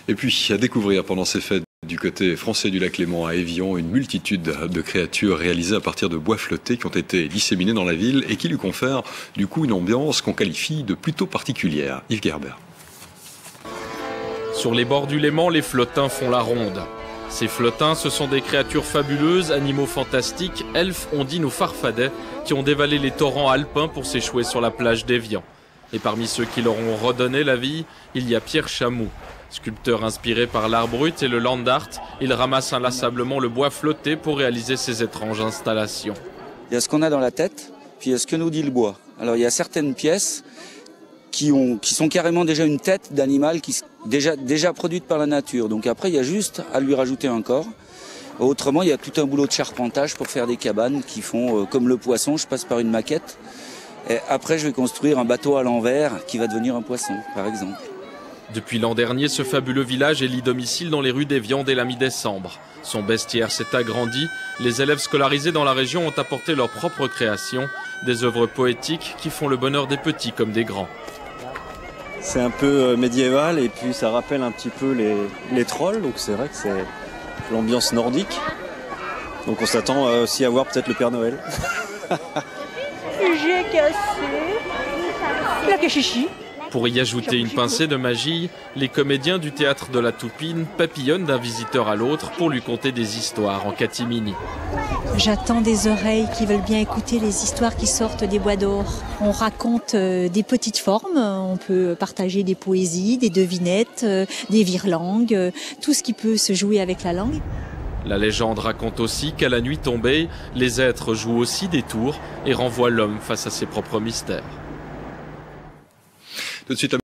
Et puis, à découvrir pendant ces fêtes du côté français du lac Léman à Évian, une multitude de créatures réalisées à partir de bois flottés qui ont été disséminées dans la ville et qui lui confèrent du coup une ambiance qu'on qualifie de plutôt particulière. Yves Gerber. Sur les bords du Léman, les flottins font la ronde. Ces flottins, ce sont des créatures fabuleuses, animaux fantastiques, elfes, ondines ou farfadets qui ont dévalé les torrents alpins pour s'échouer sur la plage d'Évian. Et parmi ceux qui leur ont redonné la vie, il y a Pierre Chamou. Sculpteur inspiré par l'art brut et le land art, il ramasse inlassablement le bois flotté pour réaliser ces étranges installations. Il y a ce qu'on a dans la tête, puis il y a ce que nous dit le bois. Alors il y a certaines pièces qui sont carrément déjà une tête d'animal déjà produite par la nature. Donc après, il y a juste à lui rajouter un corps. Autrement, il y a tout un boulot de charpentage pour faire des cabanes qui font comme le poisson. Je passe par une maquette. Et après, je vais construire un bateau à l'envers qui va devenir un poisson, par exemple. Depuis l'an dernier, ce fabuleux village élit domicile dans les rues d'Évian dès la mi-décembre. Son bestiaire s'est agrandi. Les élèves scolarisés dans la région ont apporté leurs propres créations, des œuvres poétiques qui font le bonheur des petits comme des grands. C'est un peu médiéval et puis ça rappelle un petit peu les trolls, donc c'est vrai que c'est l'ambiance nordique. Donc on s'attend aussi à voir peut-être le Père Noël. J'ai cassé la cachichi. Pour y ajouter une pincée de magie, les comédiens du théâtre de la Toupine papillonnent d'un visiteur à l'autre pour lui conter des histoires en catimini. J'attends des oreilles qui veulent bien écouter les histoires qui sortent des bois d'or. On raconte des petites formes, on peut partager des poésies, des devinettes, des virelangues, tout ce qui peut se jouer avec la langue. La légende raconte aussi qu'à la nuit tombée, les êtres jouent aussi des tours et renvoient l'homme face à ses propres mystères. Tout de suite,